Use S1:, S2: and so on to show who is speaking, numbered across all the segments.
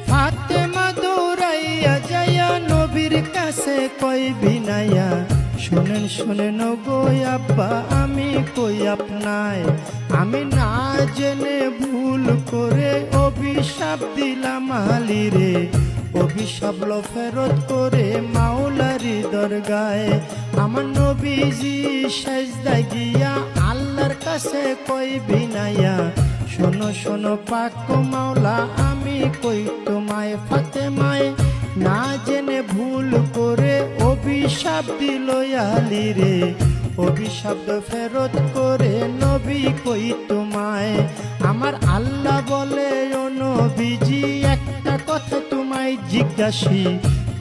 S1: ফাতেমা দৌড়াইয়া যাইয়া নবীর কাছে কই বিনাইয়া, শুনেন শুনেন গো আব্বা আমি কই আপনায়, আমি না জেনে ভুল করে অভিশাপ দিলাম আলীরে, অভিশাপ লো ফেরত করে মাওলারি দরগায়। আমার নবীজি সেজদায় গিয়া আল্লাহর কাছে কই বিনাইয়া, শোনো শোনো পাক মাওলা আমি কই তোমায়, ফাতেমায় না জেনে ভুল করে অভিশাপ দিল আলীরে, অভিশাপ ফেরত করে নবী কই তোমায়। আমার আল্লাহ বলে ও নবীজি একটা কথা তোমায় জিজ্ঞাসি,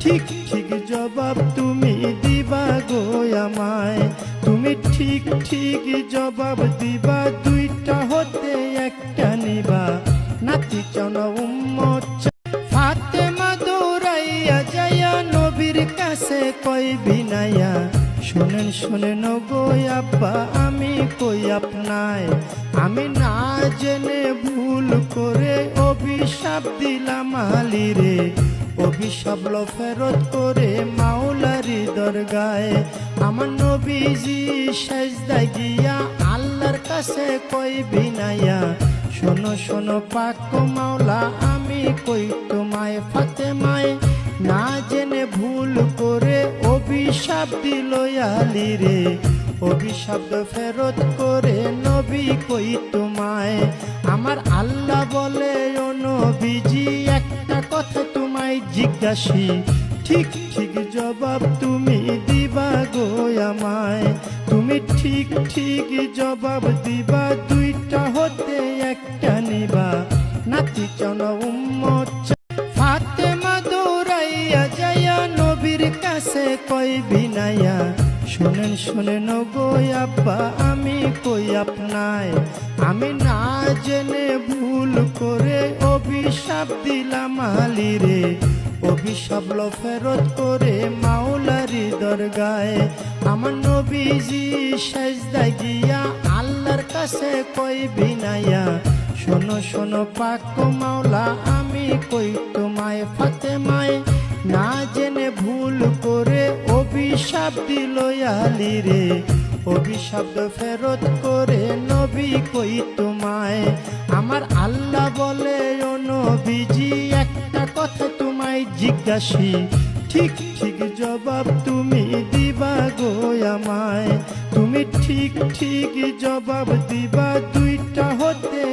S1: ঠিক ঠিক জবাব তুমি দিবা গো আমায়, তুমি ঠিক ঠিক জবাব দিবা, দুইটা হতে একটা নিবা, নাতি চাও না উম্মত চাও। ফাতেমা দৌড়াইয়া যাইয়া নবীর কাছে কই বিনাইয়া, শুনেন শুনেন গো আব্বা আমি কই আপনায়, আমি না জেনে ভুল করে অভিশাপ দিলাম আলীরে, অভিশাপ লো ফেরত করে মাওলারি দরগায়। আমার নবীজি সেজদায় গিয়া আল্লাহর কাছে কই বিনাইয়া, শোনো শোনো পাক মাওলা আমি কই তোমায়, ফাতেমায় না জেনে ভুল করে অভিশাপ দিল আলীরে, অভিশাপ ফেরত করে নবী কই তোমায়। আমার আল্লাহ বলে ও নবীজি একটা কথা তোমায় জিজ্ঞাসি, ঠিক ঠিক জবাব তুমি দিবা গো আমায়, তুমি ঠিক ঠিক জবাব দিবা, দুইটা হতে একটা নিবা, নাতি চাও না উম্মত চাও। ফাতেমা দৌড়াইয়া যাইয়া নবীর কাছে কই বিনাইয়া, শুনেন শুনেন গো আব্বা আমি কই আপনায়, আমি না জেনে ভুল করে অভিশাপ দিলাম আলীরে, অভিশাপ লো ফেরত করে মাওলারি দরগায়। আমার নবীজি সেজদায় গিয়া আল্লাহর কাছে কই বিনাইয়া, শোনো শোনো পাক মাওলা আমি কই তোমায়, ফাতেমায় না জেনে ভুল করে অভিশাপ দিল আলীরে, অভিশাপ ফেরত করে নবী কই তোমায়। আমার আল্লাহ বলে ও নবীজি একটা কথা তোমায় জিজ্ঞাসি, ঠিক ঠিক জবাব তুমি দিবা গো আমায়, তুমি ঠিক ঠিক জবাব দিবা, দুইটা হতে